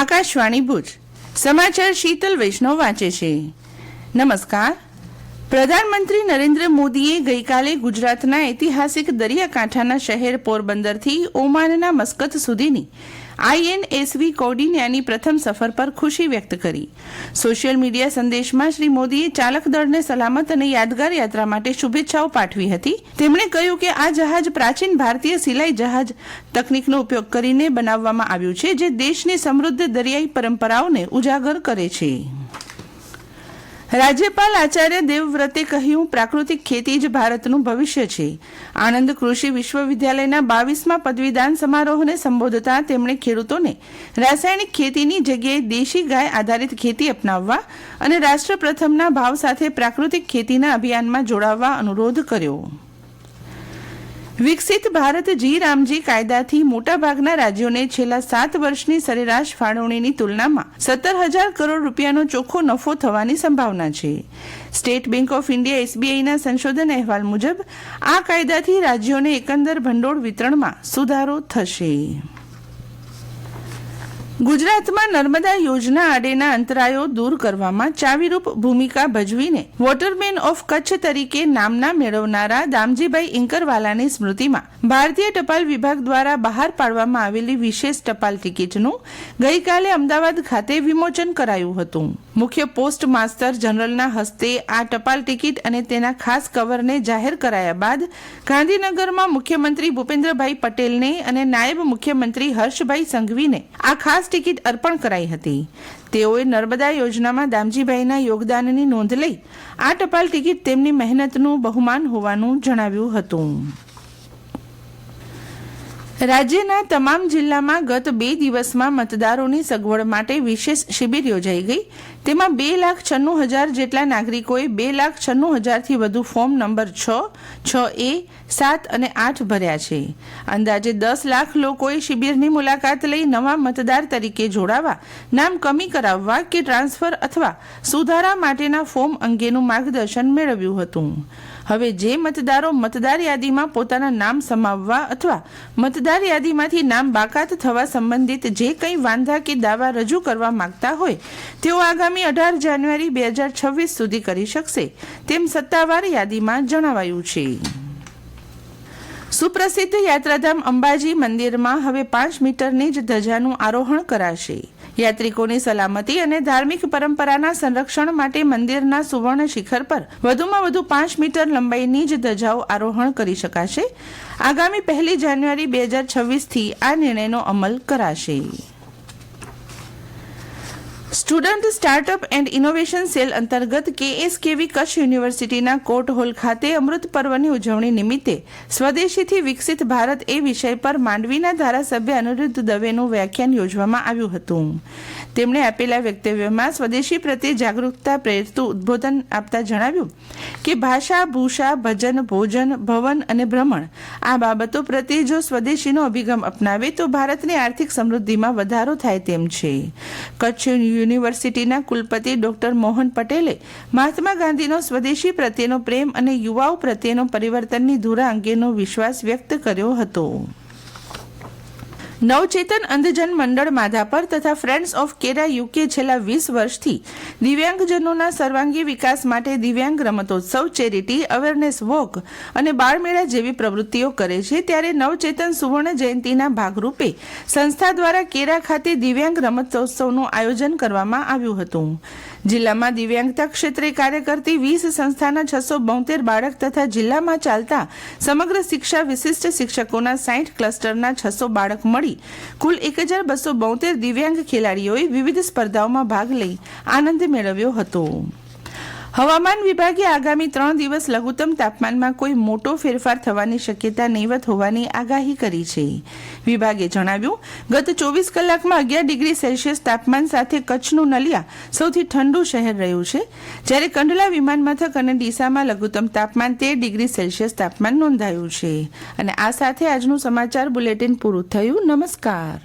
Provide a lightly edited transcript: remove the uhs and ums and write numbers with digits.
આકાશવાણી ભુજ સમાચાર શીતલ વૈષ્ણવ વાંચે છે. નમસ્કાર. પ્રધાનમંત્રી નરેન્દ્ર મોદીએ ગઈકાલે ગુજરાતના ઐતિહાસિક દરિયાકાંઠાના શહેર પોરબંદરથી ઓમાનના મસ્કત સુધીની INSV કૌંડિન્યાની પ્રથમ સફર પર ખુશી વ્યક્ત કરી. સોશિયલ મીડિયા સંદેશમાં શ્રી મોદીએ ચાલક દળને સલામત અને યાદગાર યાત્રા માટે શુભેચ્છાઓ પાઠવી હતી. તેમણે કહ્યું કે આ જહાજ પ્રાચીન ભારતીય સિલાઈ જહાજ તકનીકનો ઉપયોગ કરીને બનાવવામાં આવ્યું છે, જે દેશની સમૃદ્ધ દરિયાઈ પરંપરાઓને ઉજાગર કરે છે. રાજ્યપાલ આચાર્ય દેવવ્રતે કહ્યું, પ્રાકૃતિક ખેતી જ ભારતનું ભવિષ્ય છે. આણંદ કૃષિ વિશ્વવિદ્યાલયના 22મા પદવીદાન સમારોહને સંબોધતા તેમણે ખેડૂતોને રાસાયણિક ખેતીની જગ્યાએ દેશી ગાય આધારિત ખેતી અપનાવવા અને રાષ્ટ્ર પ્રથમના ભાવ સાથે પ્રાકૃતિક ખેતીના અભિયાનમાં જોડાવવા અનુરોધ કર્યો. વિકસિત ભારત જી રામજી કાયદાથી મોટાભાગના રાજ્યોને છેલ્લા 7 વર્ષની સરેરાશ ફાળવણીની તુલનામાં 17,000 કરોડ રૂપિયાનો ચોખ્ખો નફો થવાની સંભાવના છે. સ્ટેટ બેંક ઓફ ઇન્ડિયા SBIના સંશોધન અહેવાલ મુજબ આ કાયદાથી રાજ્યોને એકંદર ભંડોળ વિતરણમાં સુધારો થશે. ગુજરાતમાં નર્મદા યોજના આડેના અંતરાયો દૂર કરવામાં ચાવીરૂપ ભૂમિકા ભજવીને વોટરમેન ઓફ કચ્છ તરીકે નામના મેળવનારા દામજીભાઈ ઇંકરવાલાની સ્મૃતિમાં ભારતીય ટપાલ વિભાગ દ્વારા બહાર પાડવામાં આવેલી વિશેષ ટપાલ ટિકિટનું ગઈકાલે અમદાવાદ ખાતે વિમોચન કરાયું હતું. મુખ્ય પોસ્ટ માસ્ટર જનરલના હસ્તે આ ટપાલ ટિકિટ અને તેના ખાસ કવરને જાહેર કરાયા બાદ ગાંધીનગરમાં મુખ્યમંત્રી ભૂપેન્દ્રભાઈ પટેલને અને નાયબ મુખ્યમંત્રી હર્ષભાઈ સંઘવીને આ ખાસ ટિકિટ અર્પણ કરાઈ હતી. તેઓએ નર્મદા યોજનામાં દામજીભાઈના યોગદાનની નોંધ લઈ આ ટપાલ ટિકિટ તેમની મહેનતનું બહુમાન હોવાનું જણાવ્યું હતું. રાજ્યના તમામ જિલ્લામાં ગત 2 દિવસમાં મતદારોની સગવડ માટે વિશેષ શિબિર યોજાઈ ગઈ. તેમાં 2,96,000 જેટલા નાગરિકોએ 2,96,000થી વધુ ફોર્મ નંબર 6, 6A, 7 અને 8 ભર્યા છે. અંદાજે 10 લાખ લોકોએ શિબિરની મુલાકાત લઈ નવા મતદાર તરીકે જોડાવા, નામ કમી કરાવવા કે ટ્રાન્સફર અથવા સુધારા માટેના ફોર્મ અંગેનું માર્ગદર્શન મેળવ્યું હતું. હવે જે મતદારો મતદાર યાદીમાં પોતાના નામ સમાવવા અથવા મતદાર યાદીમાંથી નામ બાકાત થવા સંબંધિત જે કંઈ વાંધા કે દાવા રજૂ કરવા માંગતા હોય તેઓ આગામી 18 જાન્યુઆરી 2026 સુધી કરી શકશે, તેમ સત્તાવાર યાદીમાં જણાવાયું છે. સુપ્રસિદ્ધ યાત્રાધામ અંબાજી મંદિરમાં હવે 5 મીટરની જ ધજાનું આરોહણ કરાશે. યાત્રિકોની સલામતી અને ધાર્મિક પરંપરાના સંરક્ષણ માટે મંદિરના સુવર્ણ શિખર પર વધુમાં વધુ 5 મીટર લંબાઈની જ ધજાઓ આરોહણ કરી શકાશે. આગામી 1 જાન્યુઆરી 2026થી આ નિર્ણયનો અમલ કરાશે. Student startup and innovation cell અંતર્ગત KSKV કચ્છ યુનિવર્સિટીના કોર્ટ હોલ ખાતે અમૃત પર્વની ઉજવણી નિમિત્તે સ્વદેશીથી વિકસિત ભારત એ વિષય પર માંડવીના ધારાસભ્ય અનિરુદ્ધ દવેનું વ્યાખ્યાન યોજવામાં આવ્યું હતું. તેમણે આપેલા વક્તવ્યમાં સ્વદેશી પ્રત્યે જાગૃતતા પ્રેરતું ઉદ્બોધન આપતા જણાવ્યું કે ભાષા, ભૂષા, ભજન, ભોજન, ભવન અને ભ્રમણ આ બાબતો પ્રત્યે જો સ્વદેશીનો અભિગમ અપનાવે તો ભારતની આર્થિક સમૃદ્ધિમાં વધારો થાય તેમ છે. કચ્છ યુનિવર્સિટીના કુલપતિ ડોક્ટર મોહન પટેલે મહાત્મા ગાંધીનો સ્વદેશી પ્રત્યેનો પ્રેમ અને યુવાઓ પ્રત્યેનો પરિવર્તનની ધુરા અંગેનો વિશ્વાસ વ્યક્ત કર્યો હતો. નવચેતન અંધજન મંડળ માધાપર તથા ફ્રેન્ડ્સ ઓફ કેરા UK છેલ્લા 20 વર્ષથી દિવ્યાંગજનોના સર્વાંગી વિકાસ માટે દિવ્યાંગ રમતોત્સવ, ચેરિટી, અવેરનેસ વોક અને બાળમેળા જેવી પ્રવૃત્તિઓ કરે છે. ત્યારે નવચેતન સુવર્ણ જયંતિના ભાગરૂપે સંસ્થા દ્વારા કેરા ખાતે દિવ્યાંગ રમતોત્સવનું આયોજન કરવામાં આવ્યું હતું. જિલ્લામાં દિવ્યાંગતા ક્ષેત્રે કાર્ય કરતી 20 સંસ્થાના 672 બાળક તથા જિલ્લામાં ચાલતા સમગ્ર શિક્ષા વિશિષ્ટ શિક્ષકોના 60 ક્લસ્ટરના 600 બાળક મળી કુલ 1,272 દિવ્યાંગ ખેલાડીઓએ વિવિધ સ્પર્ધાઓમાં ભાગ લઈ આનંદ મેળવ્યો હતો. હવામાન વિભાગે આગામી 3 દિવસ લઘુત્તમ તાપમાનમાં કોઈ મોટો ફેરફાર થવાની શક્યતા નહીવત હોવાની આગાહી કરી છે. વિભાગે જણાવ્યું, ગત 24 કલાકમાં 11 ડિગ્રી સેલ્સિયસ તાપમાન સાથે કચ્છનું નલિયા સૌથી ઠંડુ શહેર રહ્યું છે, જ્યારે કંડલા વિમાન મથક અને ડીસામાં લઘુત્તમ તાપમાન 13 ડિગ્રી સેલ્સિયસ તાપમાન નોંધાયું છે. અને આ સાથે આજનું સમાચાર બુલેટિન પૂરું થયું. નમસ્કાર.